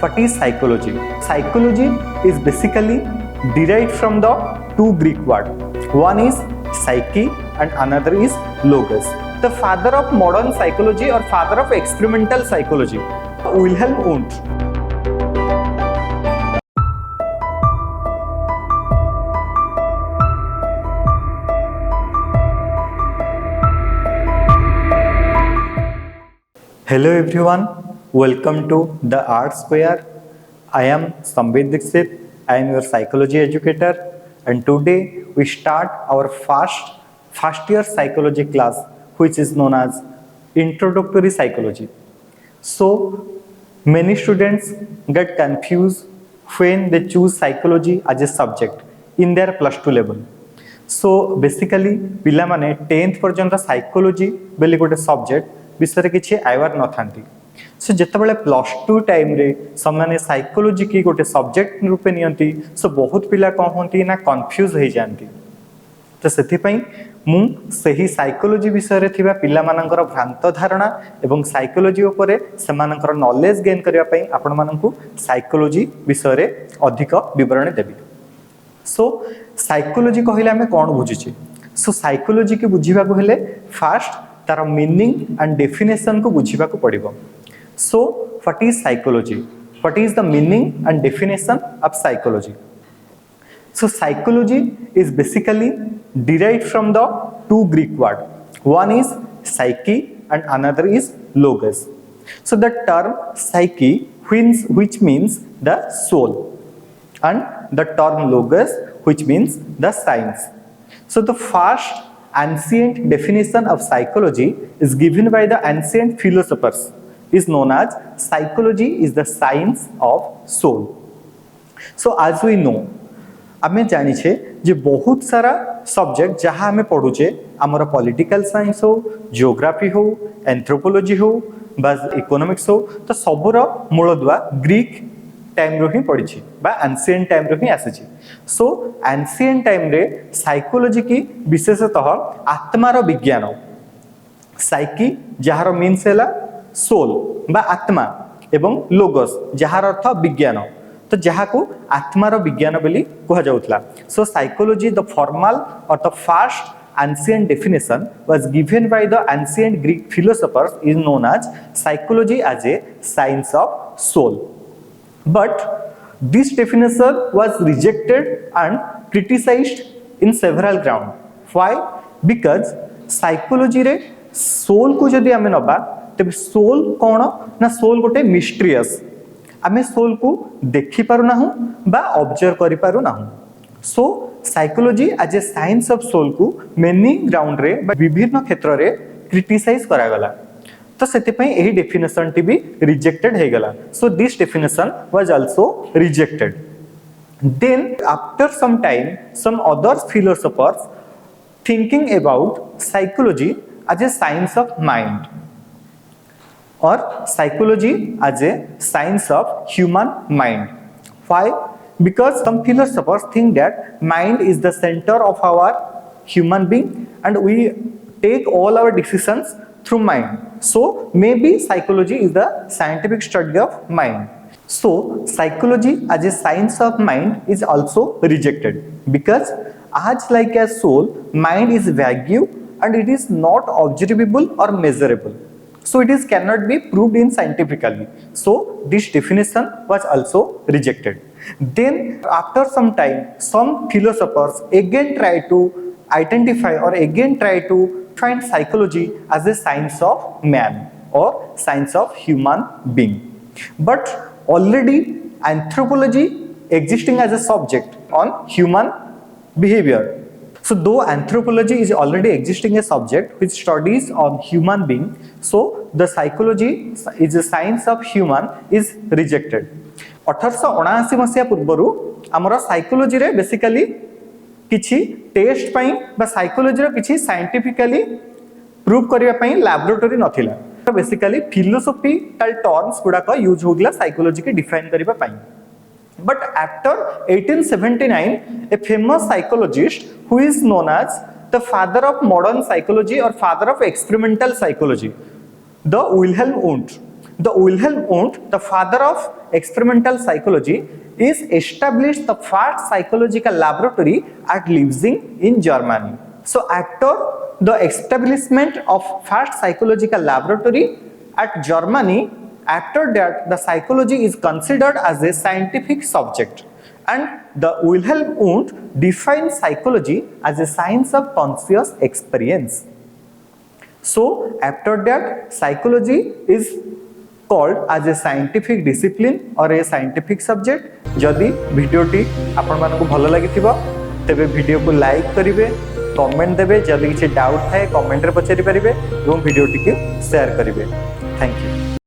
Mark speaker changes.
Speaker 1: what is psychology? Psychology is basically derived from the two Greek words. One is psyche and another is logos. The father of modern psychology or father of experimental psychology, Wilhelm Wundt. Hello everyone, welcome to the Art Square. I am Sambit Dixit. I am your psychology educator, and today we start our first year psychology class, which is known as introductory psychology. So many students get confused when they choose psychology as a subject in their +2 level. So basically पिला माने 10th पर्यंत psychology बेली गोटे subject विषय किसी aware न था। सो जितेबाला +2 time रे समाने साइकोलॉजी की गोटे सब्जेक्ट रूपे नियंती सो बहुत पिला कौन होती ना कंफ्यूज हो जाती। तो से मु सही साइकोलॉजी विषय रे थिबा पिला मानकर भ्रांत धारणा एवं साइकोलॉजी उपरे सेमानकर नॉलेज गेन करिया पई आपण मानकु साइकोलॉजी विषय रे अधिक विवरण देबी। सो साइकोलॉजी कहिले हमें कोन बुझिछि? सो साइकोलॉजी के बुझिबा को हेले फर्स्ट तार मीनिंग एंड डेफिनेशन को बुझिबा को पड़िबो। So, what is psychology? What is the meaning and definition of psychology? So, psychology is basically derived from the two Greek words. One is psyche and another is logos. So, the term psyche, which means the soul, and the term logos, which means the science. So, the first ancient definition of psychology is given by the ancient philosophers. Is known as psychology is the science of soul. So as we know, आमे जानी छे जे बहुत सारा subject जहाँ आमे पढ़ुचे आमर political science हो, geography हो, एंथ्रोपोलॉजी हो, बस इकोनॉमिक्स हो, तो सबुर मूलदुआ ग्रीक टाइम रो ही पड़ी छी बा एंशिएंट टाइम रो ही आसे छी। सो एंशिएंट टाइम रे साइकोलॉजी की विशेषतः आत्मार विज्ञान साइकी जहार मीन्स हैला सोल बा आत्मा एवं लोगोस जहार अर्थ विज्ञान तो जहाँ को आत्मार विज्ञान बोली कहा जाउथला। सो साइकोलॉजी द फॉर्मल और the first ancient definition was given by the ancient Greek philosophers is known as psychology as a science of soul. But this definition was rejected and criticized in several grounds. Why? Because psychology रे soul को जदि आमे नबा तबे soul कौन ना soul गोटे mysterious आमे सोल को देखि पारु नाहु बा ऑब्जर्व करि पारु नाहु। So psychology as a science of soul को मेनी ग्राउंड रे बा विभिन्न क्षेत्र रे क्रिटिसाइज करा गला। तो सेति पई एही डेफिनेशन टी भी रिजेक्टेड हे गला। So this definition was also rejected. Then after some time some other philosophers thinking about psychology as a science of mind or psychology as a science of human mind. Why? Because some philosophers think that mind is the center of our human being and we take all our decisions through mind. So maybe psychology is the scientific study of mind. So psychology as a science of mind is also rejected because as like a soul, mind is vague and it is not observable or measurable. So it is cannot be proved in scientifically. So this definition was also rejected. Then after some time, some philosophers again try to identify or again try to find psychology as a science of man or science of human being. But already anthropology existing as a subject on human behavior. So though anthropology is already existing a subject which studies on human being, so the psychology is a science of human is rejected. 1879 मसिया पूर्वरु हमर psychology रे basically किछि test पई बा psychology रे किछि scientifically prove करिया पई laboratory नथिला। तो बेसिकली फिलोसॉफिकल टर्म्स गुडा का यूज होगला साइकोलॉजी के डिफाइन करिबा पई। But after 1879, a famous psychologist who is known as the father of modern psychology or father of experimental psychology, the Wilhelm Wundt. the Wilhelm Wundt, the father of experimental psychology, is established the first psychological laboratory at Leipzig in Germany. So after the establishment of first psychological laboratory at Germany, after that the psychology is considered as a scientific subject, and the Wilhelm Wundt defines psychology as a science of conscious experience. So after that psychology is called as a scientific discipline or a scientific subject. जदि वीडियोटी आपण मानकु भल लागिथिबो तेबे video को like करिवे, comment देबे, जदि किछि doubt थाए कमेंट रे पचारि परिबे एवं वीडियोटी के शेयर करिवे। Thank you.